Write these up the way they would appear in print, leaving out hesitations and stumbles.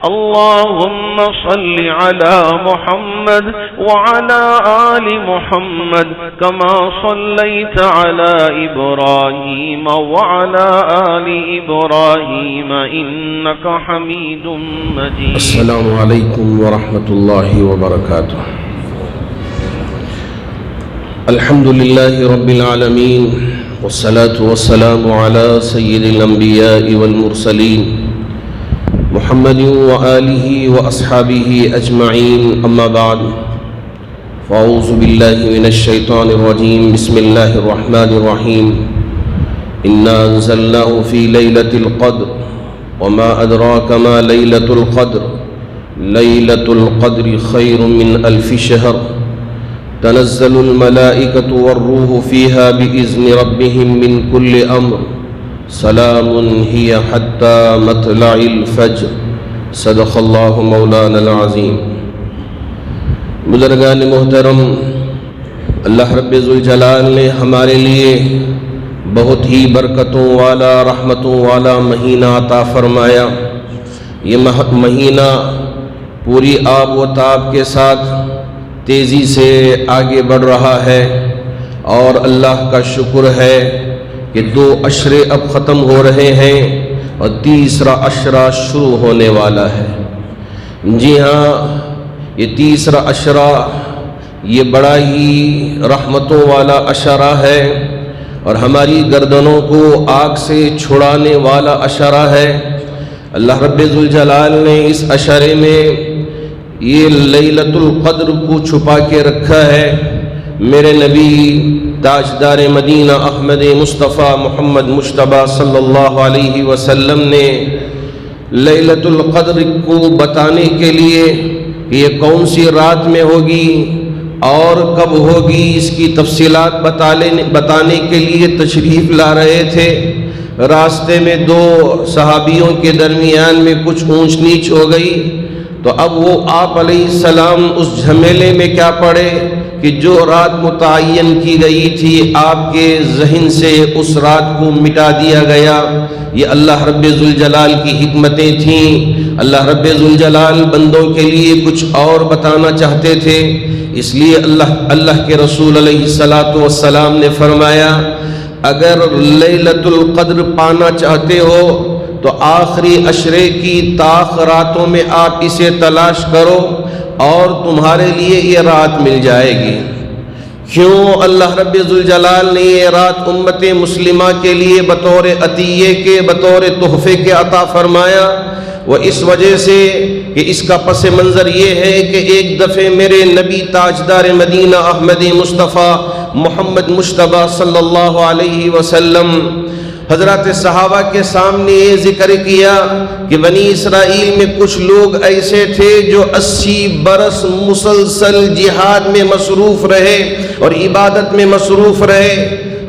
اللهم صل على محمد وعلى آل محمد كما صليت على إبراهيم وعلى آل إبراهيم إنك حميد مجيد. السلام عليكم ورحمة الله وبركاته. الحمد لله رب العالمين والصلاة والسلام على سيد الأنبياء والمرسلين محمد وآله وأصحابه أجمعين، أما بعد، فأعوذ بالله من الشيطان الرجيم. بسم الله الرحمن الرحيم. إنا أنزلناه في ليلة القدر وما أدراك ما ليلة القدر ليلة القدر خير من 1000 شهر تنزل الملائكة والروح فيها بإذن ربهم من كل أمر سلام هي حتى مطلع الفجر. صدق اللہ مولانا العظیم. بزرگان محترم، اللہ رب ذوالجلال نے ہمارے لیے بہت ہی برکتوں والا، رحمتوں والا مہینہ عطا فرمایا. یہ مہینہ پوری آب و تاب کے ساتھ تیزی سے آگے بڑھ رہا ہے، اور اللہ کا شکر ہے کہ 2 عشرے اب ختم ہو رہے ہیں اور تیسرا عشرہ شروع ہونے والا ہے. جی ہاں، یہ تیسرا عشرہ یہ بڑا ہی رحمتوں والا عشرہ ہے اور ہماری گردنوں کو آگ سے چھڑانے والا عشرہ ہے. اللہ رب ذوالجلال نے اس عشرے میں یہ لیلۃ القدر کو چھپا کے رکھا ہے. میرے نبی تاجدار مدینہ احمد مصطفیٰ محمد مجتبیٰ صلی اللہ علیہ وسلم نے لیلۃ القدر کو بتانے کے لیے کہ یہ کون سی رات میں ہوگی اور کب ہوگی، اس کی تفصیلات بتانے کے لیے تشریف لا رہے تھے. راستے میں 2 صحابیوں کے درمیان میں کچھ اونچ نیچ ہو گئی، تو اب وہ آپ علیہ السلام اس جھمیلے میں کیا پڑے کہ جو رات متعین کی گئی تھی آپ کے ذہن سے اس رات کو مٹا دیا گیا. یہ اللہ رب ذوالجلال کی حکمتیں تھیں. اللہ رب ذوالجلال بندوں کے لیے کچھ اور بتانا چاہتے تھے، اس لیے اللہ کے رسول علیہ السلام نے فرمایا اگر لیلۃ القدر پانا چاہتے ہو تو آخری عشرے کی طاق راتوں میں آپ اسے تلاش کرو اور تمہارے لیے یہ رات مل جائے گی. کیوں اللہ رب ذوالجلال نے یہ رات امت مسلمہ کے لیے بطور عطیے کے، بطور تحفے کے عطا فرمایا؟ وہ اس وجہ سے کہ اس کا پس منظر یہ ہے کہ ایک دفعہ میرے نبی تاجدار مدینہ احمد مصطفیٰ محمد مجتبیٰ صلی اللہ علیہ وسلم حضرات صحابہ کے سامنے یہ ذکر کیا کہ بنی اسرائیل میں کچھ لوگ ایسے تھے جو 80 برس مسلسل جہاد میں مصروف رہے اور عبادت میں مصروف رہے.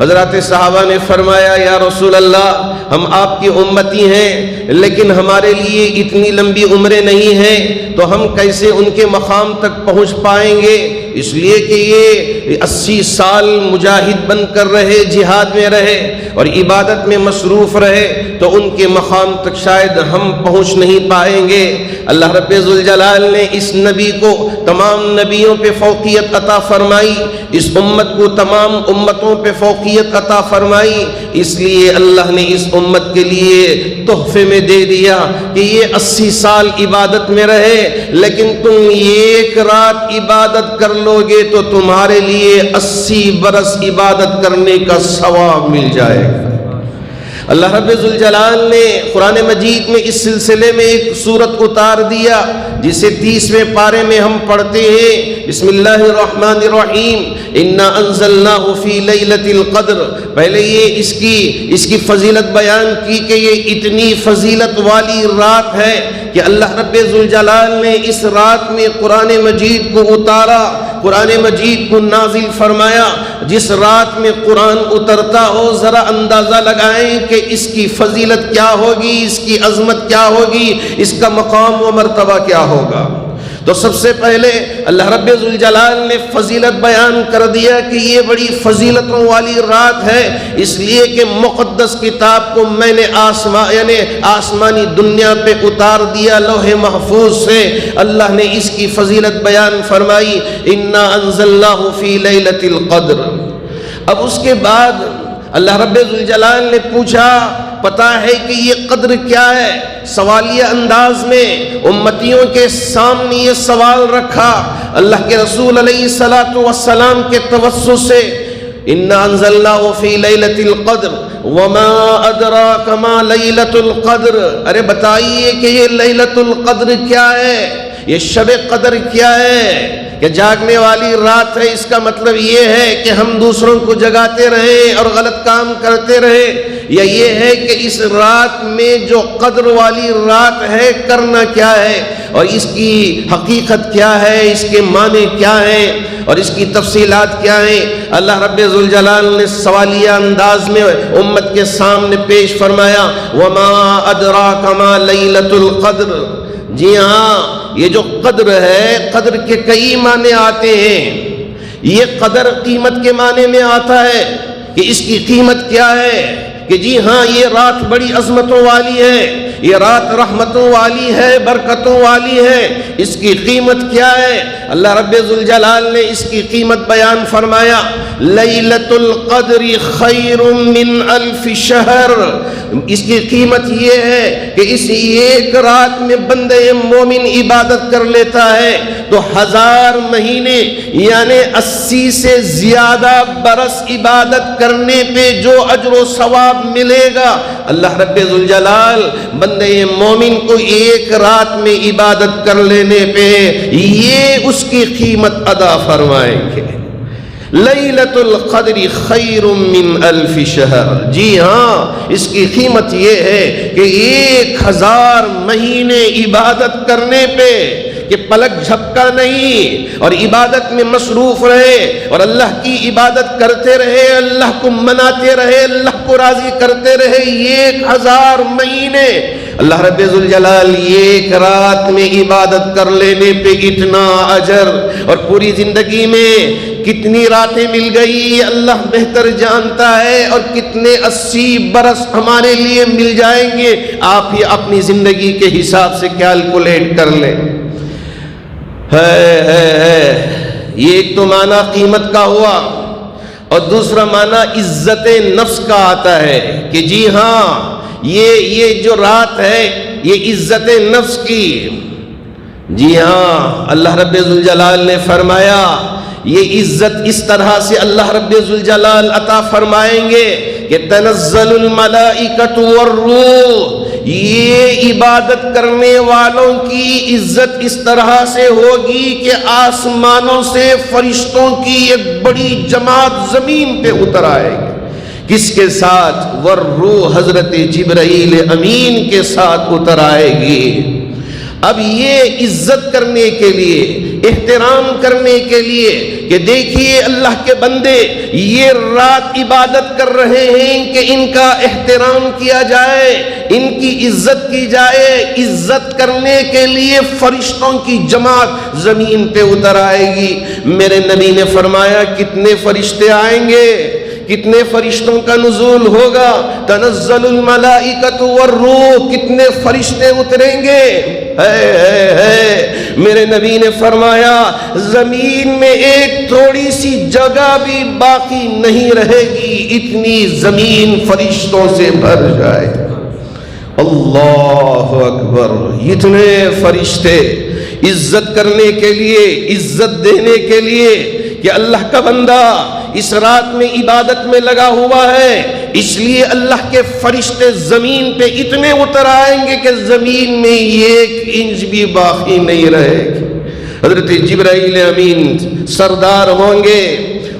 حضرات صحابہ نے فرمایا یا رسول اللہ، ہم آپ کی امتی ہیں لیکن ہمارے لیے اتنی لمبی عمریں نہیں ہیں، تو ہم کیسے ان کے مقام تک پہنچ پائیں گے؟ اس لیے کہ یہ 80 سال مجاہد بن کر رہے، جہاد میں رہے اور عبادت میں مصروف رہے، تو ان کے مقام تک شاید ہم پہنچ نہیں پائیں گے. اللہ رب ذوالجلال نے اس نبی کو تمام نبیوں پہ فوقیت عطا فرمائی، اس امت کو تمام امتوں پہ فوقیت عطا فرمائی. اس لیے اللہ نے اس امت کے لیے تحفے میں دے دیا کہ یہ 80 سال عبادت میں رہے، لیکن تم ایک رات عبادت کر لو گے تو تمہارے لیے 80 برس عبادت کرنے کا ثواب مل جائے گا. اللہ رب ذوالجلال نے قرآن مجید میں اس سلسلے میں ایک سورت اتار دیا جسے 30ویں پارے میں ہم پڑھتے ہیں. بسم اللہ الرحمن الرحیم. انا انزلناہ فی لیلۃ القدر. پہلے یہ اس کی فضیلت بیان کی کہ یہ اتنی فضیلت والی رات ہے کہ اللہ رب ذوالجلال نے اس رات میں قرآن مجید کو اتارا، قرآن مجید کو نازل فرمایا. جس رات میں قرآن اترتا ہو ذرا اندازہ لگائیں کہ اس کی فضیلت کیا ہوگی، اس کی عظمت کیا ہوگی، اس کا مقام و مرتبہ کیا ہوگا. تو سب سے پہلے اللہ رب ذوالجلال نے فضیلت بیان کر دیا کہ یہ بڑی فضیلتوں والی رات ہے، اس لیے کہ مقدس کتاب کو میں نے آسمانی دنیا پہ اتار دیا لوح محفوظ سے۔ اللہ نے اس کی فضیلت بیان فرمائی، انا انزلناہ فی لیلۃ القدر۔ اب اس کے بعد اللہ رب ذوالجلال نے پوچھا، پتہ ہے کہ یہ قدر کیا ہے؟ سوالیہ انداز میں امتیوں کے سامنے یہ سوال رکھا۔ اللہ کے رسول علیہ الصلوۃ والسلام کے توسط سے، انا انزلناہ فی لیلۃ القدر وما ادراک ما لیلۃ القدر، ارے بتائیے کہ یہ لیلۃ القدر کیا ہے، یہ شب قدر کیا ہے؟ کہ جاگنے والی رات ہے، اس کا مطلب یہ ہے کہ ہم دوسروں کو جگاتے رہیں اور غلط کام کرتے رہیں، یا یہ ہے کہ اس رات میں جو قدر والی رات ہے کرنا کیا ہے، اور اس کی حقیقت کیا ہے، اس کے معنی کیا ہیں، اور اس کی تفصیلات کیا ہیں؟ اللہ رب ذوالجلال نے سوالیہ انداز میں امت کے سامنے پیش فرمایا، وما ادراک ما لیلۃ القدر۔ جی ہاں، یہ جو قدر ہے، قدر کے کئی معنی آتے ہیں۔ یہ قدر قیمت کے معنی میں آتا ہے کہ اس کی قیمت کیا ہے، کہ جی ہاں یہ رات بڑی عظمتوں والی ہے، یہ رات رحمتوں والی ہے، برکتوں والی ہے، اس کی قیمت کیا ہے؟ اللہ رب ذوالجلال نے اس کی قیمت بیان فرمایا، لیلۃ القدر خیر من الف شہر۔ اس کی قیمت یہ ہے کہ اس ایک رات میں بندے مومن عبادت کر لیتا ہے تو 1000 مہینے یعنی 80 سے زیادہ برس عبادت کرنے پہ جو اجر و ثواب ملے گا، اللہ رب ذوالجلال بندے مومن کو ایک رات میں عبادت کر لینے پہ یہ اس کی قیمت ادا فرمائیں گے۔ لیلۃ القدر خیر من الف شہر، جی ہاں اس کی قیمت یہ ہے کہ 1000 مہینے عبادت کرنے پہ، کہ پلک جھپکا نہیں اور عبادت میں مصروف رہے اور اللہ کی عبادت کرتے رہے، اللہ کو مناتے رہے، اللہ کو راضی کرتے رہے 1000 مہینے۔ اللہ رب ذوالجلال ایک رات میں عبادت کر لینے پہ اتنا اجر، اور پوری زندگی میں کتنی راتیں مل گئی اللہ بہتر جانتا ہے، اور کتنے 80 برس ہمارے لیے مل جائیں گے، آپ ہی اپنی زندگی کے حساب سے کیلکولیٹ کر لیں۔ یہ ایک تو معنی قیمت کا ہوا، اور دوسرا معنی عزت نفس کا آتا ہے کہ جی ہاں یہ جو رات ہے یہ عزت نفس کی۔ جی ہاں، اللہ رب ذوالجلال نے فرمایا یہ عزت اس طرح سے اللہ رب ذوالجلال عطا فرمائیں گے کہ تنزل الملائکۃ والروح، یہ عبادت کرنے والوں کی عزت اس طرح سے ہوگی کہ آسمانوں سے فرشتوں کی ایک بڑی جماعت زمین پہ اتر آئے گی۔ کس کے ساتھ؟ والروح، حضرت جبرائیل امین کے ساتھ اتر آئے گی۔ اب یہ عزت کرنے کے لیے، احترام کرنے کے لیے کہ دیکھیے اللہ کے بندے یہ رات عبادت کر رہے ہیں کہ ان کا احترام کیا جائے، ان کی عزت کی جائے، عزت کرنے کے لیے فرشتوں کی جماعت زمین پہ اتر آئے گی۔ میرے نبی نے فرمایا کتنے فرشتے آئیں گے، کتنے فرشتوں کا نزول ہوگا؟ تنزل الملائکۃ والروح، کتنے فرشتے اتریں گے؟ میرے نبی نے فرمایا زمین میں ایک تھوڑی سی جگہ بھی باقی نہیں رہے گی، اتنی زمین فرشتوں سے بھر جائے۔ اللہ اکبر! اتنے فرشتے عزت کرنے کے لیے، عزت دینے کے لیے کہ اللہ کا بندہ اس رات میں عبادت میں لگا ہوا ہے، اس لیے اللہ کے فرشتے زمین پہ اتنے اتر آئیں گے کہ زمین میں 1 انچ بھی باقی نہیں رہے گی۔ حضرت جبرائیل امین سردار ہوں گے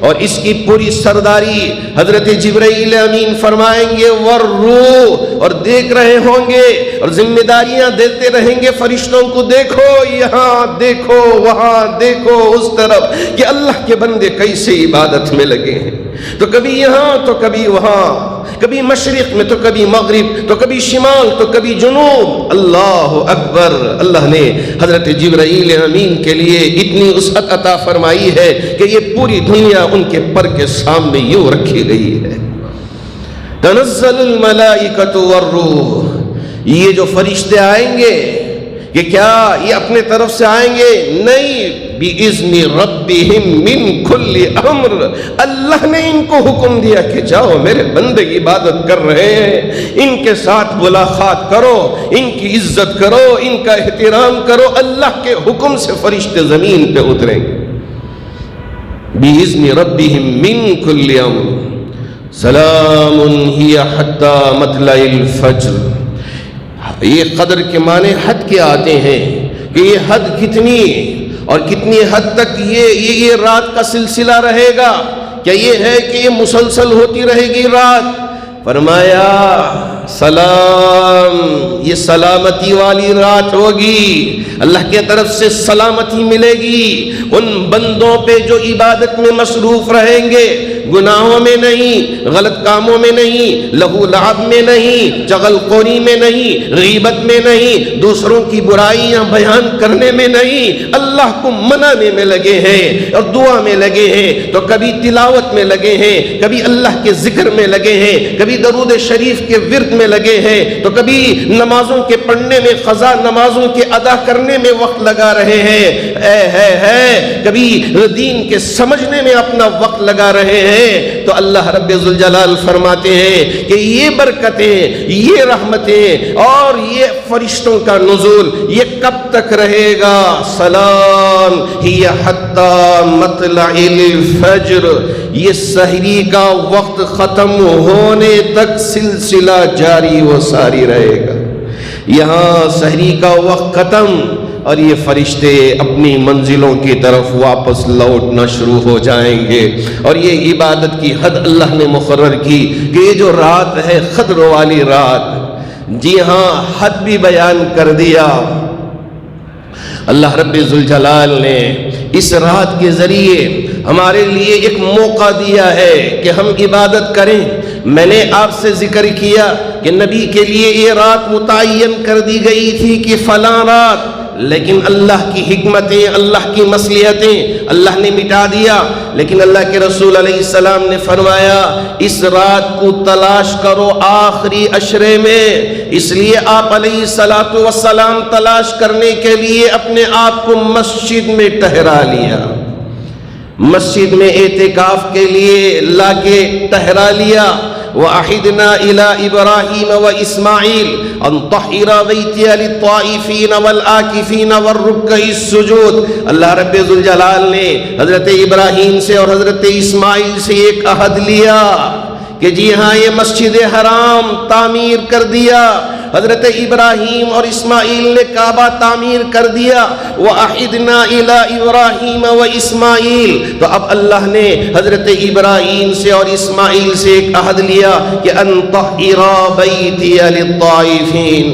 اور اس کی پوری سرداری حضرت جبرائیل امین فرمائیں گے والروح، اور دیکھ رہے ہوں گے اور ذمہ داریاں دیتے رہیں گے فرشتوں کو، دیکھو یہاں، دیکھو وہاں، دیکھو اس طرف، کہ اللہ کے بندے کیسے عبادت میں لگے ہیں۔ تو کبھی یہاں تو کبھی وہاں، کبھی مشرق میں تو کبھی مغرب، تو کبھی شمال تو کبھی جنوب۔ اللہ اکبر! اللہ نے حضرت جبرائیل امین کے لیے اتنی وسعت عطا فرمائی ہے کہ یہ پوری دنیا ان کے پر کے سامنے یوں رکھی گئی ہے۔ تنزل الملائکۃ والروح، یہ جو فرشتے آئیں گے کہ کیا یہ اپنے طرف سے آئیں گے؟ نہیں، بِإِذْنِ رَبِّهِمْ مِنْ كُلِّ أَمْرٍ، اللہ نے ان کو حکم دیا کہ جاؤ، میرے بندے عبادت کر رہے ہیں، ان کے ساتھ ملاقات کرو، ان کی عزت کرو، ان کا احترام کرو۔ اللہ کے حکم سے فرشتے زمین پہ اتریں گے۔ بِإِذْنِ رَبِّهِمْ مِنْ كُلِّ أَمْرٍ سَلَامٌ هِيَ حَتَّى مَطْلَعِ الْفَجْرِ۔ یہ قدر کے معنی حد کے آتے ہیں کہ یہ حد کتنی اور کتنی حد تک یہ رات کا سلسلہ رہے گا؟ کیا یہ ہے کہ یہ مسلسل ہوتی رہے گی رات؟ فرمایا سلام، یہ سلامتی والی رات ہوگی، اللہ کی طرف سے سلامتی ملے گی ان بندوں پہ جو عبادت میں مصروف رہیں گے، گناہوں میں نہیں، غلط کاموں میں نہیں، لہو لعب میں نہیں، چغل خوری میں نہیں، غیبت میں نہیں، دوسروں کی برائیاں بیان کرنے میں نہیں، اللہ کو منانے میں لگے ہیں اور دعا میں لگے ہیں، تو کبھی تلاوت میں لگے ہیں، کبھی اللہ کے ذکر میں لگے ہیں، کبھی درود شریف کے ورد میں لگے ہیں، تو کبھی نمازوں کے پڑھنے میں، قضا نمازوں کے ادا کرنے میں وقت لگا رہے ہیں، کبھی دین کے سمجھنے میں اپنا وقت لگا رہے ہیں۔ تو اللہ رب ذوالجلال فرماتے ہیں کہ یہ برکتیں، یہ رحمتیں اور یہ فرشتوں کا نزول یہ کب تک رہے گا؟ سلام ہی حتی مطلع الفجر، یہ سحری کا وقت ختم ہونے تک سلسلہ جاری و ساری رہے گا۔ یہاں سحری کا وقت ختم اور یہ فرشتے اپنی منزلوں کی طرف واپس لوٹنا شروع ہو جائیں گے، اور یہ عبادت کی حد اللہ نے مقرر کی کہ یہ جو رات ہے قدر والی رات، جی ہاں حد بھی بیان کر دیا۔ اللہ رب ذوالجلال نے اس رات کے ذریعے ہمارے لیے ایک موقع دیا ہے کہ ہم عبادت کریں۔ میں نے آپ سے ذکر کیا کہ نبی کے لیے یہ رات متعین کر دی گئی تھی کہ فلاں رات، لیکن اللہ کی حکمتیں، اللہ کی مصلحتیں اللہ نے مٹا دیا، لیکن اللہ کے رسول علیہ السلام نے فرمایا اس رات کو تلاش کرو آخری عشرے میں۔ اس لیے آپ علیہ السلام تلاش کرنے کے لیے اپنے آپ کو مسجد میں ٹھہرا لیا، مسجد میں اعتکاف کے لیے لا کے ٹھہرا لیا۔ وَأَحِدْنَا إِلَىٰ إِبْرَاهِيمَ وَإِسْمَاعِيلَ أَن طَهِّرَ بَيْتِيَ لِلطَّائِفِينَ وَالْعَاكِفِينَ وَالرُّكَّعِ السُّجُودِ۔ اللہ رب ذوالجلال نے حضرت ابراہیم سے اور حضرت اسماعیل سے ایک عہد لیا کہ جی ہاں یہ مسجد حرام تعمیر کر دیا، حضرت ابراہیم اور اسماعیل نے کعبہ تعمیر کر دیا۔ وَأَحِدْنَا إِلَىٰ إِبْرَاهِيمَ وَإِسْمَاعِيلَ، تو اب اللہ نے حضرت ابراہیم سے اور اسماعیل سے ایک عہد لیا کہ أَن طَهِّرَ بَيْتِيَ لِلطَّائِفِينَ،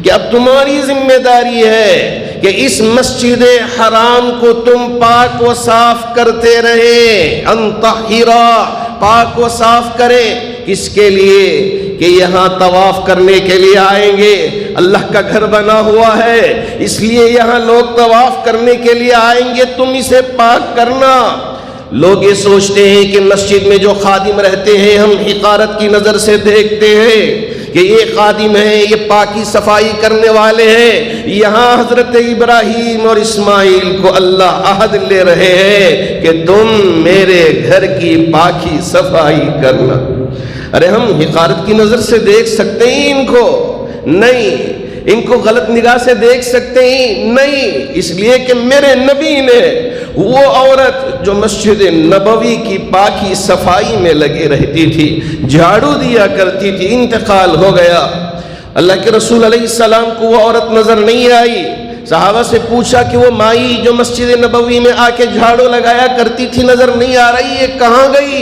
کہ اب تمہاری ذمہ داری ہے کہ اس مسجد حرام کو تم پاک و صاف کرتے رہیں۔ أَن طَهِّرَ، پاک و صاف کریں، کس کے لیے؟ کہ یہاں طواف کرنے کے لیے آئیں گے، اللہ کا گھر بنا ہوا ہے، اس لیے یہاں لوگ طواف کرنے کے لیے آئیں گے، تم اسے پاک کرنا۔ لوگ یہ سوچتے ہیں کہ مسجد میں جو خادم رہتے ہیں ہم حقارت کی نظر سے دیکھتے ہیں کہ یہ خادم ہیں، یہ پاکی صفائی کرنے والے ہیں۔ یہاں حضرت ابراہیم اور اسماعیل کو اللہ عہد لے رہے ہیں کہ تم میرے گھر کی پاکی صفائی کرنا۔ ارے ہم حقارت کی نظر سے دیکھ سکتے ہیں ان کو؟ نہیں۔ ان کو غلط نگاہ سے دیکھ سکتے ہیں؟ نہیں، اس لیے کہ میرے نبی نے وہ عورت جو مسجد نبوی کی پاکی صفائی میں لگی رہتی تھی، جھاڑو دیا کرتی تھی، انتقال ہو گیا۔ اللہ کے رسول علیہ السلام کو وہ عورت نظر نہیں آئی۔ صحابہ سے پوچھا کہ وہ مائی جو مسجد نبوی میں آ کے جھاڑو لگایا کرتی تھی نظر نہیں آ رہی ہے، کہاں گئی؟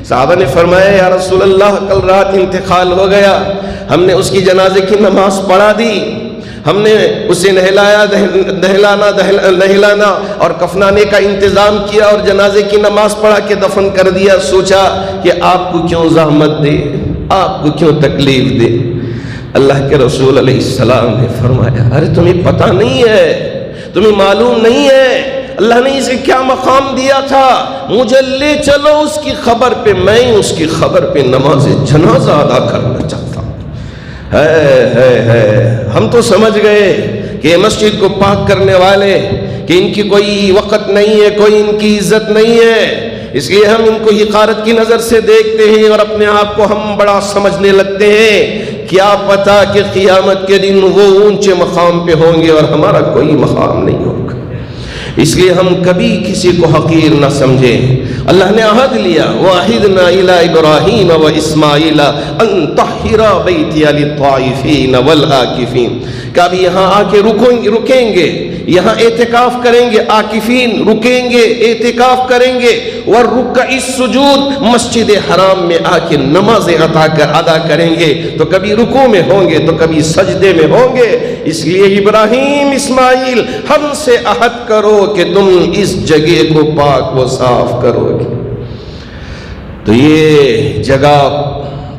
صحابہ نے فرمایا یا رسول اللہ کل رات انتقال ہو گیا، ہم نے اس کی جنازے کی نماز پڑھا دی، ہم نے اسے نہلانا اور کفنانے کا انتظام کیا اور جنازے کی نماز پڑھا کے دفن کر دیا. سوچا کہ آپ کو کیوں زحمت دے, آپ کو کیوں تکلیف دے. اللہ کے رسول علیہ السلام نے فرمایا, ارے تمہیں پتہ نہیں ہے, تمہیں معلوم نہیں ہے اللہ نے اسے کیا مقام دیا تھا. مجھے لے چلو اس کی خبر پہ, میں اس کی خبر پہ نماز جنازہ ادا کرنا چاہتا ہوں. ہم تو سمجھ گئے کہ مسجد کو پاک کرنے والے کہ ان کی کوئی وقت نہیں ہے, کوئی ان کی عزت نہیں ہے, اس لیے ہم ان کو حقارت کی نظر سے دیکھتے ہیں اور اپنے آپ کو ہم بڑا سمجھنے لگتے ہیں. کیا پتا کہ قیامت کے دن وہ اونچے مقام پہ ہوں گے اور ہمارا کوئی مقام نہیں ہوگا. اس لیے ہم کبھی کسی کو حقیر نہ سمجھیں. اللہ نے عہد لیا, وَعَهِدْنَا إِلَىٰ إِبْرَاهِيمَ وَإِسْمَاعِيلَ أَن طَهِّرَا بَيْتِيَ لِلطَّائِفِينَ وَالْعَاكِفِينَ کہ اب یہاں آ کے رکیں گے, یہاں اعتکاف کریں گے. عاکفین رکیں گے, اعتکاف کریں گے. وَالرُّكَّعِ السُّجُودِ مسجد حرام میں آ کے نمازیں ادا کریں گے. تو کبھی رکوع میں ہوں گے تو کبھی سجدے میں ہوں گے. اس لیے ابراہیم, اسماعیل, ہم سے عہد کرو کہ تم اس جگہ کو پاک و صاف کرو گے. تو یہ جگہ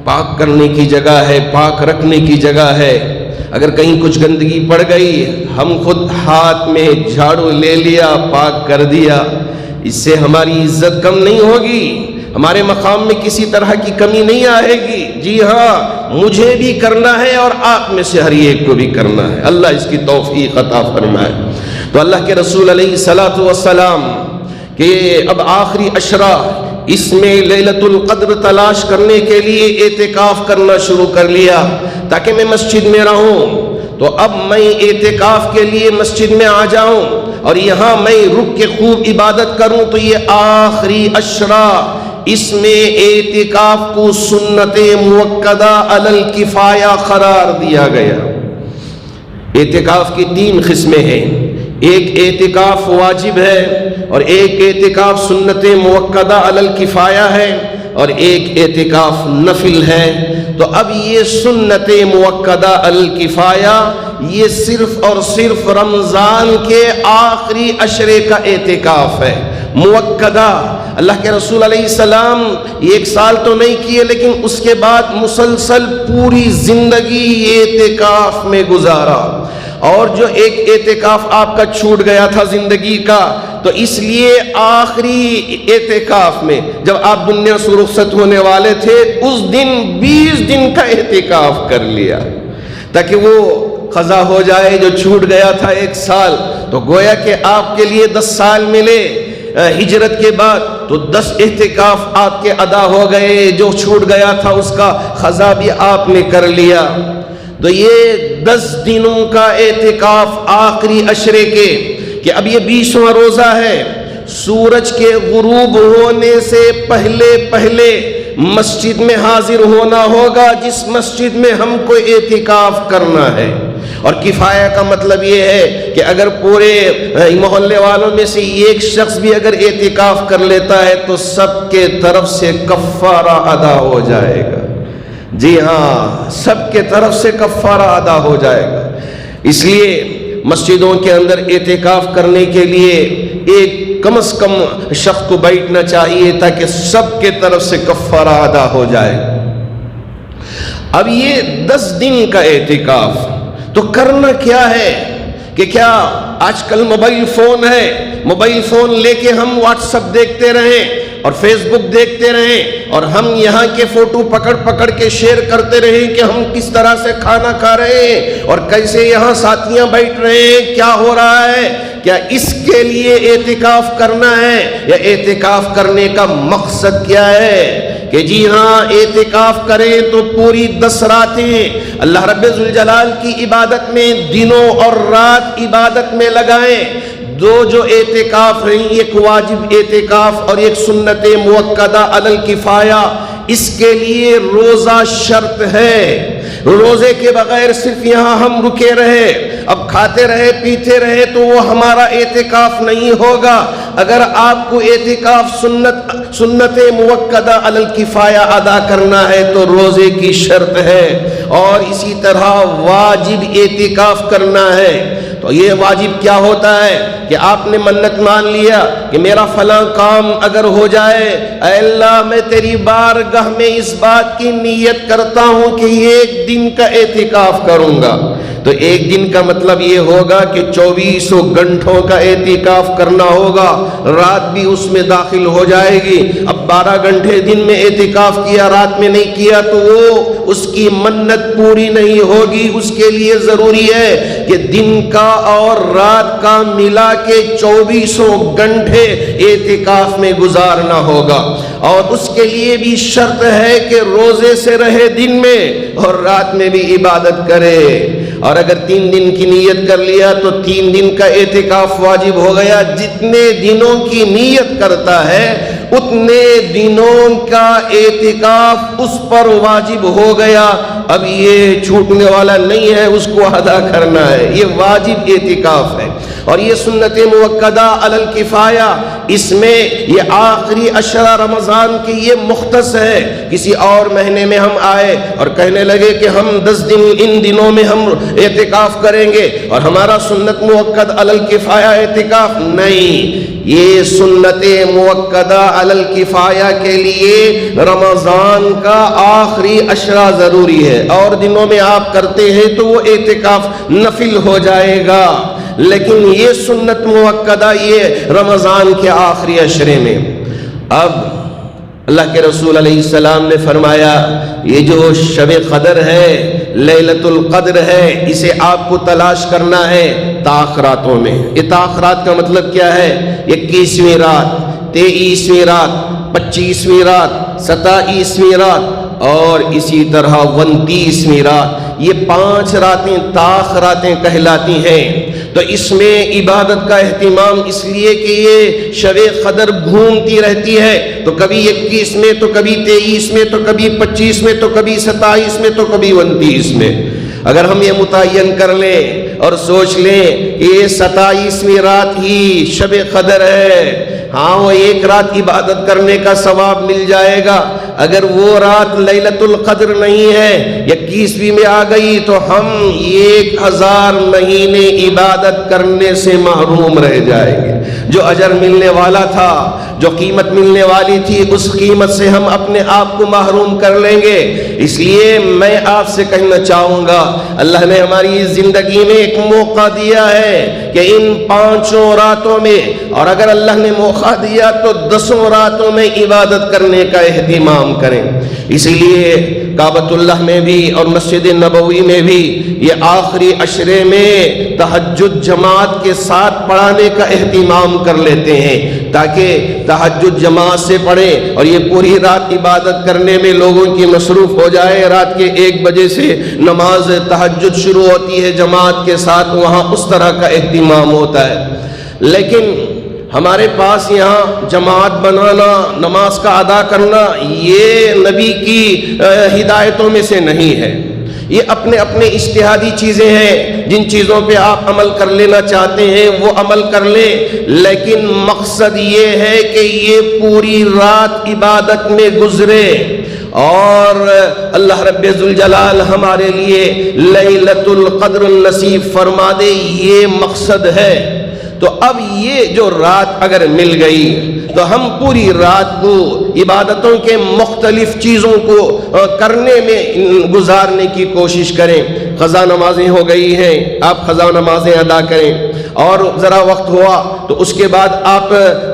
پاک کرنے کی جگہ ہے, پاک رکھنے کی جگہ ہے. اگر کہیں کچھ گندگی پڑ گئی, ہم خود ہاتھ میں جھاڑو لے لیا, پاک کر دیا, اس سے ہماری عزت کم نہیں ہوگی, ہمارے مقام میں کسی طرح کی کمی نہیں آئے گی. جی ہاں, مجھے بھی کرنا ہے اور آپ میں سے ہر ایک کو بھی کرنا ہے. اللہ اس کی توفیق عطا فرمائے. تو اللہ کے رسول علیہ الصلوۃ والسلام کہ اب آخری عشرہ, اس میں لیلۃ القدر تلاش کرنے کے لیے اعتکاف کرنا شروع کر لیا تاکہ میں مسجد میں رہوں. تو اب میں اعتکاف کے لیے مسجد میں آ جاؤں اور یہاں میں رک کے خوب عبادت کروں. تو یہ آخری عشرہ, اس میں اعتکاف کو سنت موقدہ علی الکفایہ قرار دیا گیا. اعتکاف کی 3 قسمیں ہیں. ایک اعتکاف واجب ہے اور ایک اعتکاف سنت موقدہ علی الکفایہ ہے اور ایک اعتکاف نفل ہے. تو اب یہ سنت موقدہ علی الکفایہ یہ صرف اور صرف رمضان کے آخری عشرے کا اعتکاف ہے. موقدہ اللہ کے رسول علیہ السلام 1 سال تو نہیں کیے, لیکن اس کے بعد مسلسل پوری زندگی اعتکاف میں گزارا. اور جو ایک اعتکاف آپ کا چھوٹ گیا تھا زندگی کا, تو اس لیے آخری اعتکاف میں جب آپ دنیا سے رخصت ہونے والے تھے, اس دن 20 دن کا اعتکاف کر لیا تاکہ وہ قضا ہو جائے جو چھوٹ گیا تھا 1 سال. تو گویا کہ آپ کے لیے 10 سال ملے ہجرت کے بعد, تو 10 اعتکاف آپ کے ادا ہو گئے. جو چھوٹ گیا تھا اس کا قضا بھی آپ نے کر لیا. تو یہ 10 دنوں کا اعتکاف آخری عشرے کے, کہ اب یہ 20واں روزہ ہے. سورج کے غروب ہونے سے پہلے مسجد میں حاضر ہونا ہوگا جس مسجد میں ہم کو اعتکاف کرنا ہے. اور کفایہ کا مطلب یہ ہے کہ اگر پورے محلے والوں میں سے ایک شخص بھی اگر اعتکاف کر لیتا ہے تو سب کے طرف سے کفارہ ادا ہو جائے گا. جی ہاں, سب کے طرف سے کفارہ ادا ہو جائے گا. اس لیے مسجدوں کے اندر اعتکاف کرنے کے لیے ایک کم از کم شخص کو بیٹھنا چاہیے تاکہ سب کے طرف سے کفارہ ادا ہو جائے. اب یہ 10 دن کا اعتکاف, تو کرنا کیا ہے کہ کیا آج کل موبائل فون ہے, موبائل فون لے کے ہم واٹس ایپ دیکھتے رہیں اور فیس بک دیکھتے رہیں اور ہم یہاں کے فوٹو پکڑ کے شیئر کرتے رہیں کہ ہم کس طرح سے کھانا کھا رہے ہیں اور کیسے یہاں ساتھیاں بیٹھ رہے ہیں, کیا ہو رہا ہے. کیا اس کے لیے اعتکاف کرنا ہے, یا اعتکاف کرنے کا مقصد کیا ہے کہ جی ہاں اعتکاف کریں تو پوری 10 راتیں اللہ رب ذوالجلال کی عبادت میں دنوں اور رات عبادت میں لگائیں. جو اعتکاف ہیں, ایک واجب اعتکاف اور ایک سنت موقدہ علی الکفایہ, اس کے لیے روزہ شرط ہے. روزے کے بغیر صرف یہاں ہم رکے رہے, اب کھاتے رہے پیتے رہے تو وہ ہمارا اعتکاف نہیں ہوگا. اگر آپ کو اعتکاف سنت موقدہ علی الکفایہ ادا کرنا ہے تو روزے کی شرط ہے، اور اسی طرح واجب اعتکاف کرنا ہے۔ تو یہ واجب کیا ہوتا ہے کہ آپ نے منت مان لیا کہ میرا فلاں کام اگر ہو جائے، اے اللہ میں تیری بارگاہ میں اس بات کی نیت کرتا ہوں کہ ایک دن کا اعتکاف کروں گا۔ تو ایک دن کا مطلب یہ ہوگا کہ 24 گھنٹوں کا اعتکاف کرنا ہوگا، رات بھی اس میں داخل ہو جائے گی۔ اب 12 گھنٹے دن میں اعتکاف کیا، رات میں نہیں کیا تو وہ اس کی منت پوری نہیں ہوگی۔ اس کے لیے ضروری ہے کہ دن کا اور رات کا ملا کے 24 گھنٹے اعتکاف میں گزارنا ہوگا، اور اس کے لیے بھی شرط ہے کہ روزے سے رہے دن میں اور رات میں بھی عبادت کرے۔ اور اگر 3 دن کی نیت کر لیا تو 3 دن کا اعتکاف واجب ہو گیا۔ جتنے دنوں کی نیت کرتا ہے اتنے دنوں کا اعتکاف اس پر واجب ہو گیا۔ اب یہ چھوٹنے والا نہیں ہے، اس کو ادا کرنا ہے، یہ واجب اعتکاف ہے۔ اور یہ سنت موقدہ علی الکفایہ، اس میں یہ آخری عشرہ رمضان کی یہ مختص ہے۔ کسی اور مہینے میں ہم آئے اور کہنے لگے کہ ہم 10 دن ان دنوں میں ہم اعتکاف کریں گے اور ہمارا سنت موقد علی الکفایہ اعتکاف نہیں۔ یہ سنت موقدہ علی الکفایہ کے لیے رمضان کا آخری عشرہ ضروری ہے، اور دنوں میں آپ کرتے ہیں تو وہ اعتکاف نفل ہو جائے گا، لیکن یہ سنت موقدہ یہ رمضان کے آخری عشرے میں۔ اب اللہ کے رسول علیہ السلام نے فرمایا یہ جو شب قدر ہے، لیلۃ القدر ہے، اسے آپ کو تلاش کرنا ہے تاخراتوں میں۔ یہ تاخرات کا مطلب کیا ہے؟ 21ویں رات، 23ویں رات، 25ویں رات، 27ویں رات اور اسی طرح 29ویں رات، یہ 5 راتیں تاخراتیں کہلاتی ہیں۔ تو اس میں عبادت کا اہتمام اس لیے کہ یہ شب قدر گھومتی رہتی ہے، تو کبھی 21 میں، تو کبھی 23 میں، تو کبھی 25 میں، تو کبھی 27 میں، تو کبھی 29 میں۔ اگر ہم یہ متعین کر لیں اور سوچ لیں کہ یہ 27ویں رات ہی شب قدر ہے، ہاں وہ ایک رات عبادت کرنے کا ثواب مل جائے گا۔ اگر وہ رات لیلۃ القدر نہیں ہے، 21ویں میں آ گئی تو ہم 1000 مہینے عبادت کرنے سے محروم رہ جائیں گے۔ جو اجر ملنے والا تھا، جو قیمت ملنے والی تھی، اس قیمت سے ہم اپنے آپ کو محروم کر لیں گے۔ اس لیے میں آپ سے کہنا چاہوں گا، اللہ نے ہماری زندگی میں ایک موقع دیا ہے کہ ان 5 راتوں میں، اور اگر اللہ نے موقع دیا تو 10 راتوں میں عبادت کرنے کا اہتمام کریں۔ اسی لیے کعبۃ اللہ میں بھی اور مسجد نبوی میں بھی یہ آخری عشرے میں تہجد جماعت کے ساتھ پڑھانے کا اہتمام کر لیتے ہیں، تاکہ تہجد جماعت سے پڑھیں اور یہ پوری رات عبادت کرنے میں لوگوں کی مصروف ہو جائے۔ رات کے 1 بجے سے نماز تہجد شروع ہوتی ہے جماعت کے ساتھ، وہاں اس طرح کا اہتمام ہوتا ہے۔ لیکن ہمارے پاس یہاں جماعت بنانا، نماز کا ادا کرنا، یہ نبی کی ہدایتوں میں سے نہیں ہے۔ یہ اپنے اپنے اجتہادی چیزیں ہیں، جن چیزوں پہ آپ عمل کر لینا چاہتے ہیں وہ عمل کر لیں، لیکن مقصد یہ ہے کہ یہ پوری رات عبادت میں گزرے اور اللہ رب ذوالجلال ہمارے لیے لیلۃ القدر نصیب فرما دے، یہ مقصد ہے۔ تو اب یہ جو رات اگر مل گئی تو ہم پوری رات کو عبادتوں کے مختلف چیزوں کو کرنے میں گزارنے کی کوشش کریں۔ قضا نمازیں ہو گئی ہیں، آپ قضا نمازیں ادا کریں، اور ذرا وقت ہوا تو اس کے بعد آپ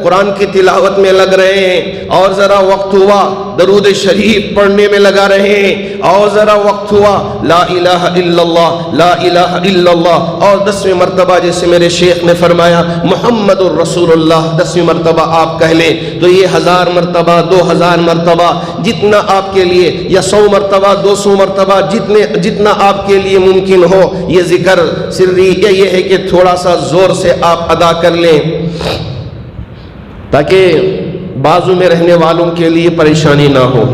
قرآن کی تلاوت میں لگ رہے ہیں، اور ذرا وقت ہوا درود شریف پڑھنے میں لگا رہے ہیں، اور ذرا وقت ہوا لا الہ الا اللہ لا الہ الا اللہ، اور 10ویں مرتبہ جیسے میرے شیخ نے فرمایا محمد الرسول اللہ 10ویں مرتبہ آپ کہہ لیں، تو یہ 1000 مرتبہ 2000 مرتبہ جتنا آپ کے لیے، یا 100 مرتبہ 200 مرتبہ جتنا آپ کے لیے ممکن ہو، یہ ذکر سری یہ ہے کہ تھوڑا سا زور سے آپ ادا کر لیں، تاکہ بازو میں رہنے والوں کے لیے پریشانی نہ ہو۔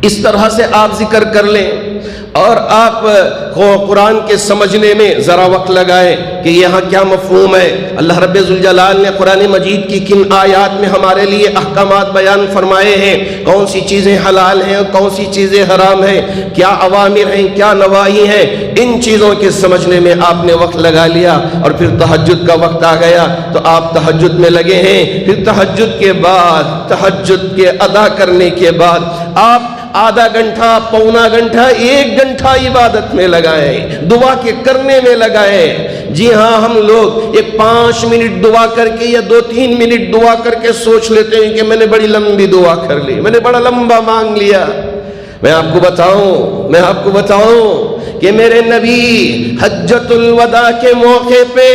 اس طرح سے آپ ذکر کر لیں اور آپ قرآن کے سمجھنے میں ذرا وقت لگائیں کہ یہاں کیا مفہوم ہے. اللہ رب ذوالجلال نے قرآن مجید کی کن آیات میں ہمارے لیے احکامات بیان فرمائے ہیں, کون سی چیزیں حلال ہیں اور کون سی چیزیں حرام ہیں, کیا اوامر ہیں کیا نواہی ہیں, ان چیزوں کے سمجھنے میں آپ نے وقت لگا لیا. اور پھر تہجد کا وقت آ گیا تو آپ تہجد میں لگے ہیں. پھر تہجد کے بعد, تہجد کے ادا کرنے کے بعد آپ آدھا گھنٹہ, پونا گھنٹہ, 1 گھنٹہ عبادت میں لگائیں, دعا کے کرنے میں لگائیں. جی ہاں, ہم لوگ ایک 5 منٹ دعا کر کے یا 2-3 منٹ دعا کر کے سوچ لیتے ہیں کہ میں نے بڑی لمبی دعا کر لی, میں نے بڑا لمبا مانگ لیا. میں آپ کو بتاؤں کہ میرے نبی حجۃ الوداع کے موقع پہ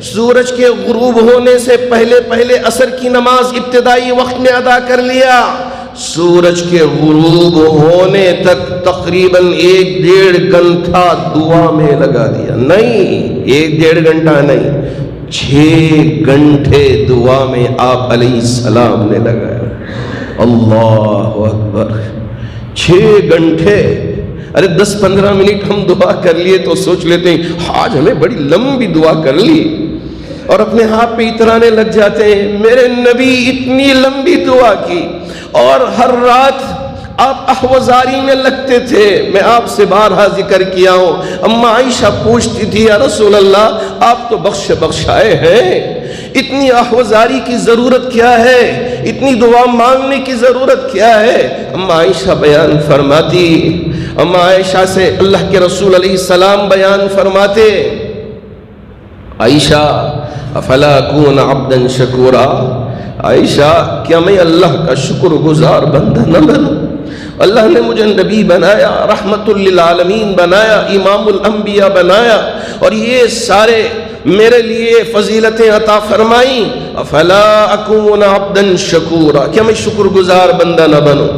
سورج کے غروب ہونے سے پہلے عصر کی نماز ابتدائی وقت میں ادا کر لیا. سورج کے غروب ہونے تک تقریباً 1-1.5 گھنٹہ دعا میں لگا دیا. نہیں 1-1.5 گھنٹہ نہیں, 6 گھنٹے دعا میں آپ علیہ السلام نے لگایا. اللہ اکبر, 6 گھنٹے. ارے 10-15 منٹ ہم دعا کر لیے تو سوچ لیتے ہیں آج ہمیں بڑی لمبی دعا کر لی, اور اپنے ہاتھ پہ اترانے لگ جاتے ہیں. میرے نبی اتنی لمبی دعا کی, اور ہر رات آپ احوزاری میں لگتے تھے. میں آپ سے بارہا ذکر کیا ہوں, اما عائشہ پوچھتی تھی یا رسول اللہ آپ تو بخشائے ہیں, اتنی احوزاری کی ضرورت کیا ہے, اتنی دعا مانگنے کی ضرورت کیا ہے. اما عائشہ بیان فرماتی, اما عائشہ سے اللہ کے رسول علیہ السلام بیان فرماتے, عائشہ افلا اکون عبدا شکورا, عائشہ کیا میں اللہ کا شکر گزار بندہ نہ بنوں؟ اللہ نے مجھے نبی بنایا, رحمت للعالمین بنایا, امام الانبیاء بنایا, اور یہ سارے میرے لیے فضیلتیں عطا فرمائیں. افلا اکون عبدا شکورا, کیا میں شکر گزار بندہ نہ بنوں؟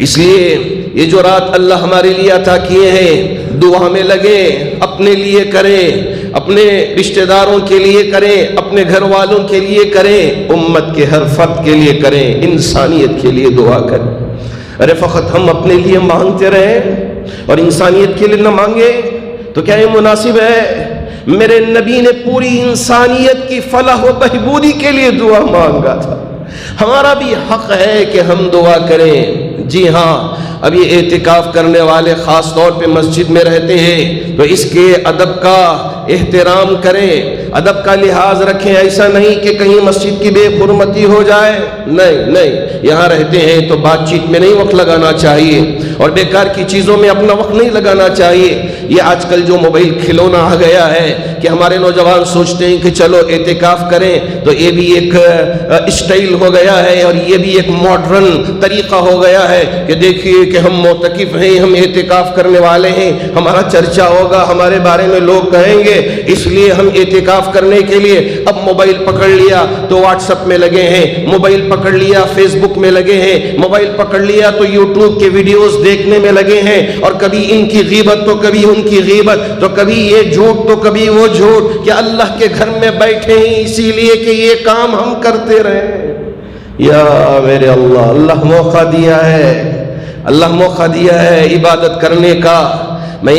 اس لیے یہ جو رات اللہ ہمارے لیے عطا کیے ہیں, دعا میں لگے, اپنے لیے کریں, اپنے رشتہ داروں کے لیے کریں, اپنے گھر والوں کے لیے کریں, امت کے ہر فرد کے لیے کریں, انسانیت کے لیے دعا کریں. ارے فقط ہم اپنے لیے مانگتے رہیں اور انسانیت کے لیے نہ مانگے تو کیا یہ مناسب ہے؟ میرے نبی نے پوری انسانیت کی فلاح و بہبودی کے لیے دعا مانگا تھا. ہمارا بھی حق ہے کہ ہم دعا کریں. جی ہاں, اب یہ اعتکاف کرنے والے خاص طور پہ مسجد میں رہتے ہیں تو اس کے ادب کا احترام کریں, ادب کا لحاظ رکھیں. ایسا نہیں کہ کہیں مسجد کی بے حرمتی ہو جائے, نہیں, یہاں رہتے ہیں تو بات چیت میں نہیں وقت لگانا چاہیے اور بیکار کی چیزوں میں اپنا وقت نہیں لگانا چاہیے. یہ آج کل جو موبائل کھلونا آ گیا ہے کہ ہمارے نوجوان سوچتے ہیں کہ چلو اعتکاف کریں, تو یہ بھی ایک اسٹائل ہو گیا ہے اور یہ بھی ایک ماڈرن طریقہ ہو گیا ہے کہ دیکھیے کہ ہم معتکف ہیں, ہم اعتکاف کرنے والے ہیں, ہمارا چرچا ہوگا, ہمارے بارے میں لوگ کہیں گے, اس لیے ہم اعتکاف کرنے کے لیے اب موبائل پکڑ لیا تو واٹس ایپ میں لگے ہیں, موبائل پکڑ لیا فیس بک میں لگے ہیں, موبائل پکڑ لیا تو یوٹیوب کے ویڈیوز دیکھنے میں لگے ہیں, اور کبھی ان کی غیبت تو کبھی ان کی غیبت, تو کبھی یہ جھوٹ تو کبھی وہ جھوٹ, کہ اللہ کے گھر میں بیٹھے ہیں اسی لیے کہ یہ کام ہم کرتے رہیں. یا میرے اللہ موقع دیا ہے, اللہ موقع دیا ہے عبادت کرنے کا. میں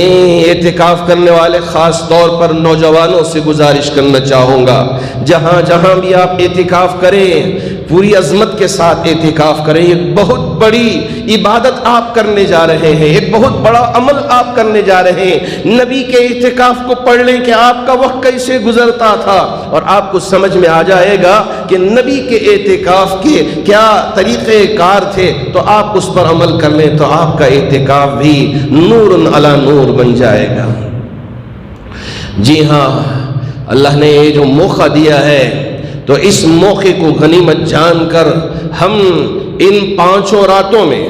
اعتکاف کرنے والے خاص طور پر نوجوانوں سے گزارش کرنا چاہوں گا, جہاں بھی آپ اعتکاف کریں پوری عظمت کے ساتھ اعتکاف کریں. ایک بہت بڑی عبادت آپ کرنے جا رہے ہیں, ایک بہت بڑا عمل آپ کرنے جا رہے ہیں. نبی کے اعتکاف کو پڑھ لیں کہ آپ کا وقت کیسے گزرتا تھا, اور آپ کو سمجھ میں آ جائے گا کہ نبی کے اعتکاف کے کیا طریقے کار تھے, تو آپ اس پر عمل کر لیں تو آپ کا اعتکاف بھی نور علی نور بن جائے گا. جی ہاں, اللہ نے یہ جو موقع دیا ہے تو اس موقع کو غنیمت جان کر ہم ان 5 راتوں میں,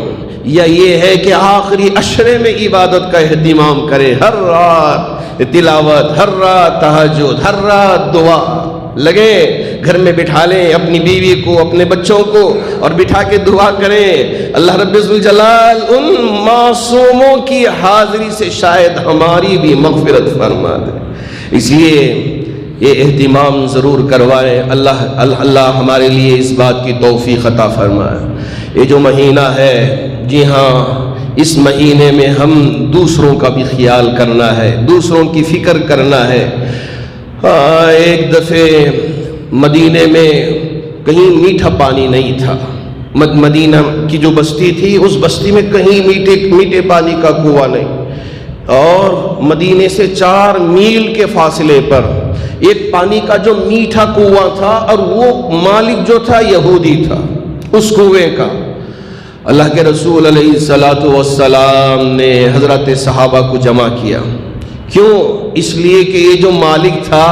یا یہ ہے کہ آخری عشرے میں عبادت کا اہتمام کریں. ہر رات تلاوت, ہر رات تہجد, ہر رات دعا لگے. گھر میں بٹھا لیں اپنی بیوی کو, اپنے بچوں کو, اور بٹھا کے دعا کریں. اللہ رب ذوالجلال ان معصوموں کی حاضری سے شاید ہماری بھی مغفرت فرما دے. اس لیے یہ اہتمام ضرور کروائیں. اللہ ہمارے لیے اس بات کی توفیق عطا فرمائے. یہ جو مہینہ ہے, جی ہاں, اس مہینے میں ہم دوسروں کا بھی خیال کرنا ہے، دوسروں کی فکر کرنا ہے۔ ایک دفعہ مدینے میں کہیں میٹھا پانی نہیں تھا، مدینہ کی جو بستی تھی اس بستی میں کہیں میٹھے پانی کا کنواں نہیں، اور مدینے سے 4 میل کے فاصلے پر ایک پانی کا جو میٹھا کنواں تھا، اور وہ مالک جو تھا یہودی تھا اس کنویں کا۔ اللہ کے رسول علیہ الصلوۃ والسلام نے حضرت صحابہ کو جمع کیا۔ کیوں؟ اس لیے کہ یہ جو مالک تھا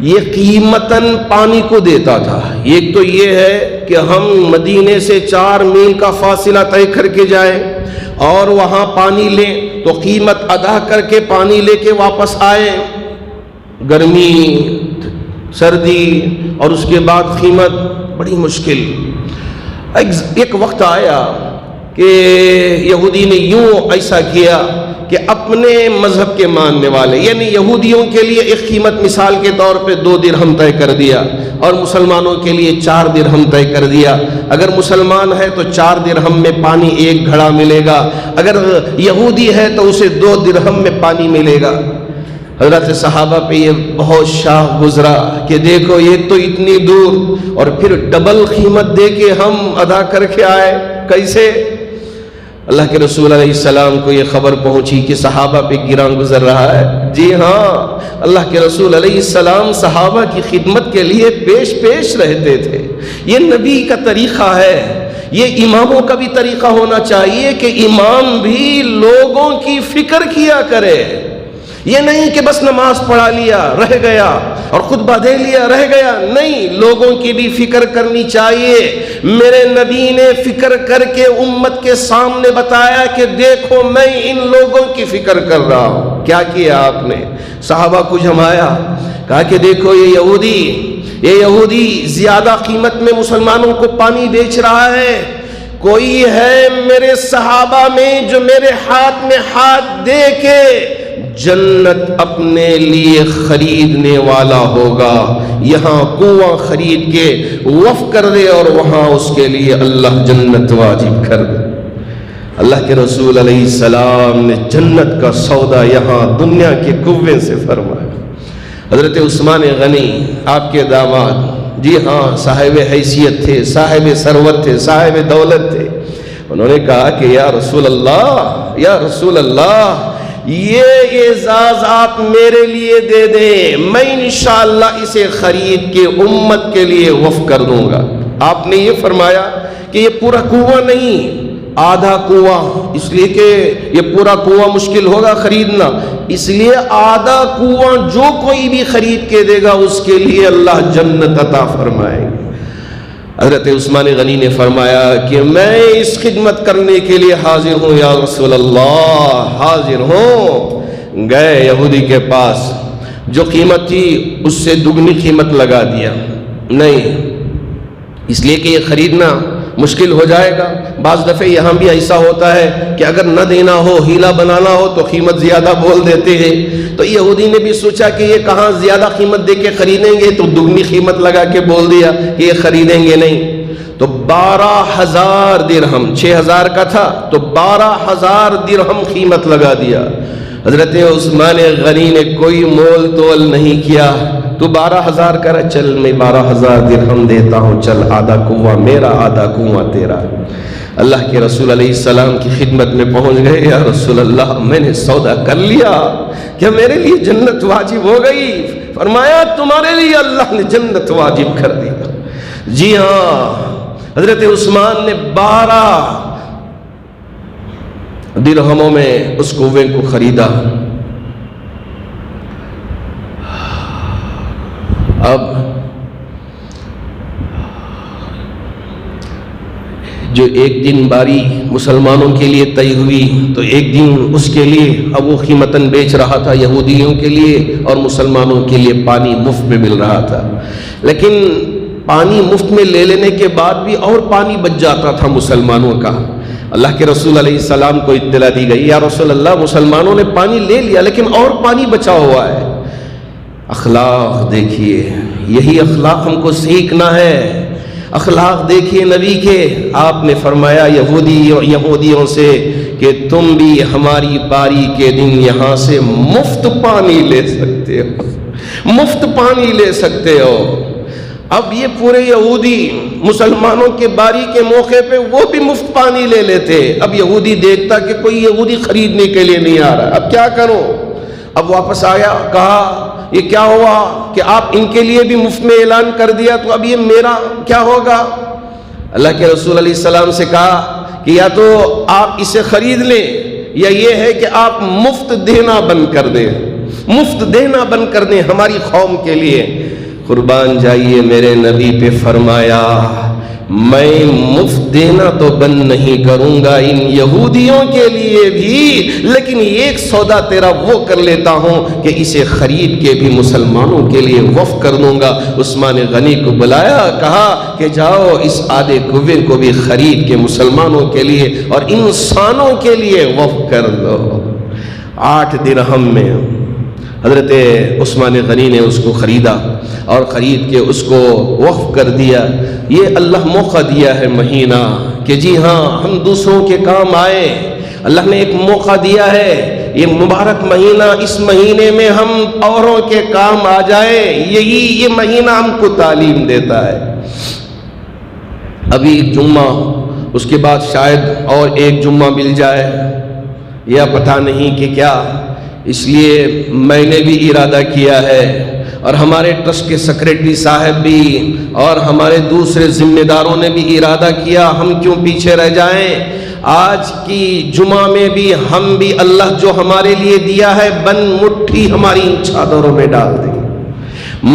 یہ قیمتاً پانی کو دیتا تھا۔ ایک تو یہ ہے کہ ہم مدینے سے 4 میل کا فاصلہ طے کر کے جائیں اور وہاں پانی لیں، تو قیمت ادا کر کے پانی لے کے واپس آئیں، گرمی، سردی، اور اس کے بعد قیمت بڑی مشکل۔ ایک وقت آیا کہ یہودی نے یوں ایسا کیا کہ اپنے مذہب کے ماننے والے، یعنی یہودیوں کے لیے ایک قیمت مثال کے طور پہ 2 درہم طے کر دیا، اور مسلمانوں کے لیے 4 درہم طے کر دیا۔ اگر مسلمان ہے تو 4 درہم میں پانی 1 گھڑا ملے گا، اگر یہودی ہے تو اسے 2 درہم میں پانی ملے گا۔ حضرت صحابہ پہ یہ بہت شاہ گزرا کہ دیکھو یہ تو اتنی دور، اور پھر ڈبل قیمت دے کے ہم ادا کر کے آئے، کیسے؟ اللہ کے رسول علیہ السلام کو یہ خبر پہنچی کہ صحابہ پہ گراں گزر رہا ہے۔ جی ہاں، اللہ کے رسول علیہ السلام صحابہ کی خدمت کے لیے پیش رہتے تھے۔ یہ نبی کا طریقہ ہے، یہ اماموں کا بھی طریقہ ہونا چاہیے کہ امام بھی لوگوں کی فکر کیا کرے۔ یہ نہیں کہ بس نماز پڑھا لیا رہ گیا اور خطبہ دے لیا رہ گیا، نہیں، لوگوں کی بھی فکر کرنی چاہیے۔ میرے نبی نے فکر کر کے امت کے سامنے بتایا کہ دیکھو میں ان لوگوں کی فکر کر رہا ہوں۔ کیا کیا آپ نے؟ صحابہ کو جمایا، کہا کہ دیکھو یہ یہودی زیادہ قیمت میں مسلمانوں کو پانی بیچ رہا ہے، کوئی ہے میرے صحابہ میں جو میرے ہاتھ میں ہاتھ دے کے جنت اپنے لیے خریدنے والا ہوگا، یہاں کنواں خرید کے وقف کر دے اور وہاں اس کے لیے اللہ جنت واجب کر دے۔ اللہ کے رسول علیہ السلام نے جنت کا سودا یہاں دنیا کے کنویں سے فرمایا۔ حضرت عثمان غنی آپ کے داماد، جی ہاں، صاحب حیثیت تھے، صاحب ثروت تھے، صاحب دولت تھے۔ انہوں نے کہا کہ یا رسول اللہ یہ اعزاز آپ میرے لیے دے دیں، میں انشاءاللہ اسے خرید کے امت کے لیے وقف کر دوں گا۔ آپ نے یہ فرمایا کہ یہ پورا کنواں نہیں، آدھا کنواں، اس لیے کہ یہ پورا کنواں مشکل ہوگا خریدنا، اس لیے آدھا کنواں جو کوئی بھی خرید کے دے گا اس کے لیے اللہ جنت عطا فرمائے گا۔ حضرت عثمان غنی نے فرمایا کہ میں اس خدمت کرنے کے لیے حاضر ہوں یا رسول اللہ، حاضر ہوں۔ گئے یہودی کے پاس، جو قیمت تھی اس سے دگنی قیمت لگا دیا، نہیں، اس لیے کہ یہ خریدنا مشکل ہو جائے گا۔ بعض دفعہ یہاں بھی ایسا ہوتا ہے کہ اگر نہ دینا ہو، ہیلا بنانا ہو تو قیمت زیادہ بول دیتے ہیں۔ تو یہودی نے بھی سوچا کہ یہ کہاں زیادہ قیمت دے کے خریدیں گے، تو دگنی قیمت لگا کے بول دیا کہ یہ خریدیں گے نہیں۔ تو 12,000 درہم، 6,000 کا تھا تو 12,000 درہم قیمت لگا دیا۔ حضرت عثمان غنی نے کوئی مول تول نہیں کیا، تو 12,000 کرا، چل میں 12,000 درہم دیتا ہوں، چل آدھا کنواں میرا آدھا کنواں تیرا۔ اللہ کے رسول علیہ السلام کی خدمت میں پہنچ گئے، یا رسول اللہ میں نے سودا کر لیا، کیا میرے لیے جنت واجب ہو گئی؟ فرمایا تمہارے لیے اللہ نے جنت واجب کر دیا۔ جی ہاں، حضرت عثمان نے 12 درہموں میں اس کنویں کو خریدا۔ اب جو ایک دن باری مسلمانوں کے لیے طے ہوئی، تو ایک دن اس کے لیے اب وہ قیمتاً بیچ رہا تھا یہودیوں کے لیے، اور مسلمانوں کے لیے پانی مفت میں مل رہا تھا۔ لیکن پانی مفت میں لے لینے کے بعد بھی اور پانی بچ جاتا تھا مسلمانوں کا۔ اللہ کے رسول علیہ السلام کو اطلاع دی گئی، یا رسول اللہ مسلمانوں نے پانی لے لیا لیکن اور پانی بچا ہوا ہے۔ اخلاق دیکھیے، یہی اخلاق ہم کو سیکھنا ہے۔ اخلاق دیکھیے نبی کے، آپ نے فرمایا یہودیوں سے کہ تم بھی ہماری باری کے دن یہاں سے مفت پانی لے سکتے ہو، مفت پانی لے سکتے ہو۔ اب یہ پورے یہودی مسلمانوں کے باری کے موقع پہ وہ بھی مفت پانی لے لیتے۔ اب یہودی دیکھتا کہ کوئی یہودی خریدنے کے لیے نہیں آ رہا، اب کیا کروں؟ اب واپس آیا، کہا یہ کیا ہوا کہ آپ ان کے لیے بھی مفت میں اعلان کر دیا، تو اب یہ میرا کیا ہوگا؟ اللہ کے رسول علیہ السلام سے کہا کہ یا تو آپ اسے خرید لیں یا یہ ہے کہ آپ مفت دینا بند کر دیں، مفت دینا بند کر دیں ہماری قوم کے لیے۔ قربان جائیے میرے نبی پہ فرمایا میں مفت دینا تو بند نہیں کروں گا ان یہودیوں کے لیے بھی، لیکن ایک سودا تیرا وہ کر لیتا ہوں کہ اسے خرید کے بھی مسلمانوں کے لیے وقف کر دوں گا۔ عثمان غنی کو بلایا، کہا کہ جاؤ اس آدھے کنویں کو بھی خرید کے مسلمانوں کے لیے اور انسانوں کے لیے وقف کر دو۔ 8 درہم میں حضرت عثمان غنی نے اس کو خریدا اور خرید کے اس کو وقف کر دیا۔ یہ اللہ موقع دیا ہے مہینہ کہ جی ہاں ہم دوسروں کے کام آئے، اللہ نے ایک موقع دیا ہے، یہ مبارک مہینہ، اس مہینے میں ہم اوروں کے کام آ جائے، یہی یہ مہینہ ہم کو تعلیم دیتا ہے۔ ابھی جمعہ، اس کے بعد شاید اور ایک جمعہ مل جائے یا پتہ نہیں کہ کیا، اس لیے میں نے بھی ارادہ کیا ہے اور ہمارے ٹرسٹ کے سیکریٹری صاحب بھی اور ہمارے دوسرے ذمہ داروں نے بھی ارادہ کیا، ہم کیوں پیچھے رہ جائیں، آج کی جمعہ میں بھی ہم بھی اللہ جو ہمارے لیے دیا ہے بند مٹھی ہماری ان چادروں میں ڈال دیں گے۔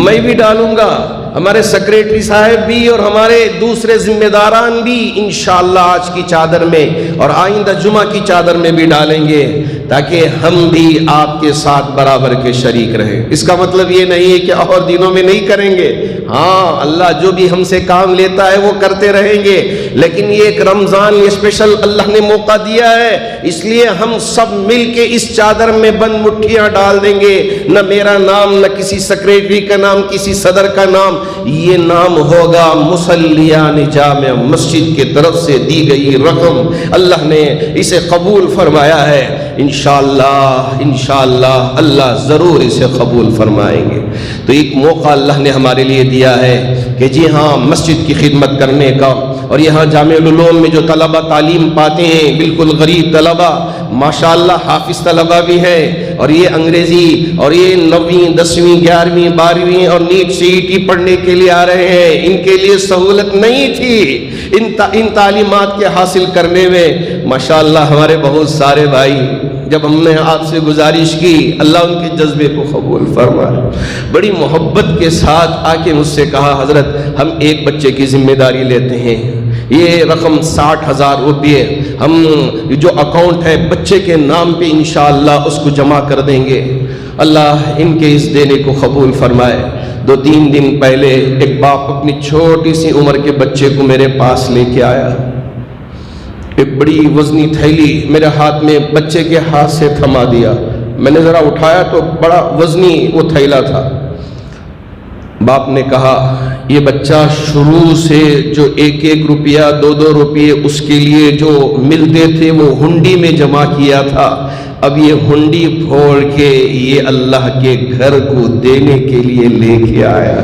میں بھی ڈالوں گا، ہمارے سیکریٹری صاحب بھی اور ہمارے دوسرے ذمہ داران بھی انشاءاللہ آج کی چادر میں اور آئندہ جمعہ کی چادر میں بھی ڈالیں گے، تاکہ ہم بھی آپ کے ساتھ برابر کے شریک رہیں۔ اس کا مطلب یہ نہیں ہے کہ اور دنوں میں نہیں کریں گے، ہاں اللہ جو بھی ہم سے کام لیتا ہے وہ کرتے رہیں گے، لیکن یہ ایک رمضان یہ اسپیشل اللہ نے موقع دیا ہے، اس لیے ہم سب مل کے اس چادر میں بند مٹھیاں ڈال دیں گے۔ نہ میرا نام، نہ کسی سیکریٹری کا نام، کسی صدر کا نام، یہ نام ہوگا مصلیان جامع مسجد کی طرف سے دی گئی رقم۔ اللہ نے اسے قبول فرمایا ہے، انشاءاللہ اللہ ضرور اسے قبول فرمائیں گے۔ تو ایک موقع اللہ نے ہمارے لیے دیا ہے کہ جی ہاں مسجد کی خدمت کرنے کا، اور یہاں جامع العلوم میں جو طلبہ تعلیم پاتے ہیں بالکل غریب طلبہ، ماشاءاللہ حافظ طلبہ بھی ہیں، اور یہ انگریزی اور یہ 9ویں 10ویں 11ویں 12ویں اور نیٹ CET پڑھنے کے لیے آ رہے ہیں، ان کے لیے سہولت نہیں تھی ان تعلیمات کے حاصل کرنے میں۔ ماشاءاللہ ہمارے بہت سارے بھائی، جب ہم نے آپ سے گزارش کی اللہ ان کے جذبے کو قبول فرمائے، بڑی محبت کے ساتھ آ کے مجھ سے کہا حضرت ہم ایک بچے کی ذمہ داری لیتے ہیں، یہ رقم 60,000 روپے ہم جو اکاؤنٹ ہے بچے کے نام پہ انشاءاللہ اس کو جمع کر دیں گے۔ اللہ ان کے اس دینے کو قبول فرمائے۔ 2-3 دن پہلے ایک باپ اپنی چھوٹی سی عمر کے بچے کو میرے پاس لے کے آیا، ایک بڑی وزنی تھیلی میرے ہاتھ میں بچے کے ہاتھ سے تھما دیا، میں نے ذرا اٹھایا تو بڑا وزنی وہ تھیلا تھا۔ باپ نے کہا یہ بچہ شروع سے جو 1-1 روپیہ 2-2 روپیے اس کے لیے جو ملتے تھے وہ ہنڈی میں جمع کیا تھا، اب یہ ہنڈی پھوڑ کے یہ اللہ کے گھر کو دینے کے لیے لے کے آیا۔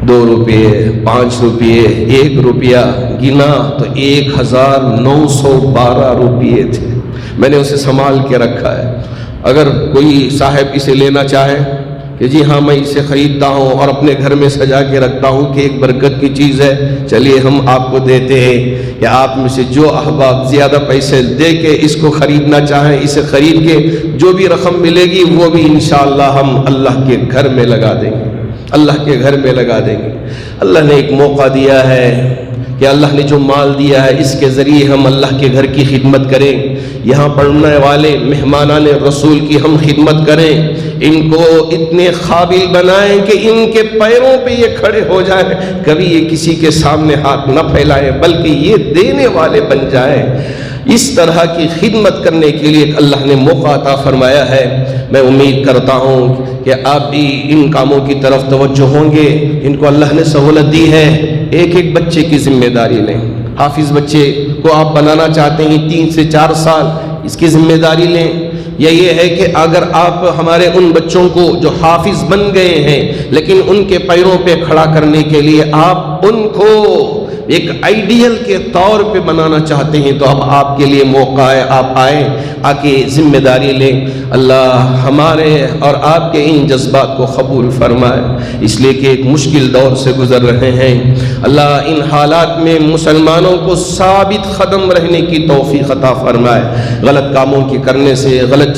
2 روپیے 5 روپیے 1 روپیہ گنا تو 1912 روپیے تھے، میں نے اسے سنبھال کے رکھا ہے۔ اگر کوئی صاحب اسے لینا چاہے کہ جی ہاں میں اسے خریدتا ہوں اور اپنے گھر میں سجا کے رکھتا ہوں کہ ایک برکت کی چیز ہے، چلیے ہم آپ کو دیتے ہیں کہ آپ میں سے جو احباب زیادہ پیسے دے کے اس کو خریدنا چاہیں اسے خرید کے جو بھی رقم ملے گی وہ بھی انشاءاللہ ہم اللہ کے گھر میں لگا دیں گے، اللہ کے گھر میں لگا دیں گے۔ اللہ نے ایک موقع دیا ہے کہ اللہ نے جو مال دیا ہے اس کے ذریعے ہم اللہ کے گھر کی خدمت کریں، یہاں پڑھنے والے مہمانان رسول کی ہم خدمت کریں، ان کو اتنے قابل بنائیں کہ ان کے پیروں پہ یہ کھڑے ہو جائیں، کبھی یہ کسی کے سامنے ہاتھ نہ پھیلائیں بلکہ یہ دینے والے بن جائیں۔ اس طرح کی خدمت کرنے کے لیے اللہ نے موقع عطا فرمایا ہے۔ میں امید کرتا ہوں کہ آپ بھی ان کاموں کی طرف توجہ ہوں گے، ان کو اللہ نے سہولت دی ہے۔ ایک ایک بچے کی ذمہ داری لیں، حافظ بچے کو آپ بنانا چاہتے ہیں 3 سے 4 سال، اس کی ذمہ داری لیں، یا یہ ہے کہ اگر آپ ہمارے ان بچوں کو جو حافظ بن گئے ہیں لیکن ان کے پیروں پہ کھڑا کرنے کے لیے آپ ان کو ایک آئیڈیل کے طور پہ بنانا چاہتے ہیں، تو اب آپ کے لیے موقع ہے، آپ آئیں آ کے ذمہ داری لیں۔ اللہ ہمارے اور آپ کے ان جذبات کو قبول فرمائے، اس لیے کہ ایک مشکل دور سے گزر رہے ہیں۔ اللہ ان حالات میں مسلمانوں کو ثابت قدم رہنے کی توفیق عطا فرمائے، غلط کاموں کے کرنے سے، غلط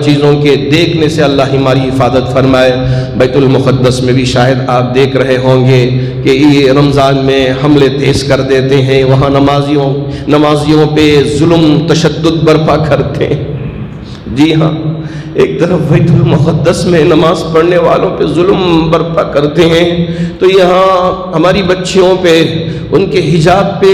چیزوں کے دیکھنے سے اللہ ہماری حفاظت فرمائے۔ بیت المقدس میں بھی شاید آپ دیکھ رہے ہوں گے کہ یہ رمضان میں حملے تیز کر دیتے ہیں، وہاں نمازیوں پہ ظلم تشدد برپا کرتے ہیں۔ جی ہاں، ایک طرف بیت المقدس میں نماز پڑھنے والوں پہ ظلم برپا کرتے ہیں، تو یہاں ہماری بچیوں پہ، ان کے حجاب پہ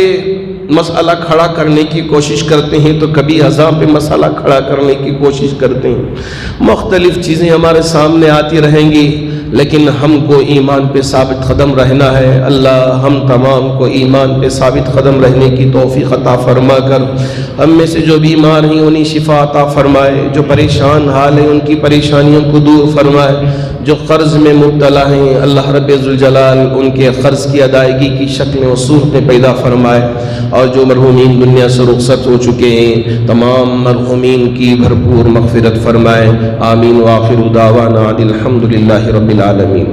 مسئلہ کھڑا کرنے کی کوشش کرتے ہیں، تو کبھی اذان پہ مسئلہ کھڑا کرنے کی کوشش کرتے ہیں۔ مختلف چیزیں ہمارے سامنے آتی رہیں گی، لیکن ہم کو ایمان پہ ثابت قدم رہنا ہے۔ اللہ ہم تمام کو ایمان پہ ثابت قدم رہنے کی توفیق عطا فرما کر، ہم میں سے جو بیمار ہیں انہیں شفا عطا فرمائے، جو پریشان حال ہیں ان کی پریشانیوں کو دور فرمائے، جو قرض میں مبتلا ہیں اللہ رب ذوالجلال ان کے قرض کی ادائیگی کی شکلیں و صورتیں پیدا فرمائے، اور جو مرحومین دنیا سے رخصت ہو چکے ہیں تمام مرحومین کی بھرپور مغفرت فرمائے۔ آمین، وآخر دعوانا الحمدللہ رب العالمین۔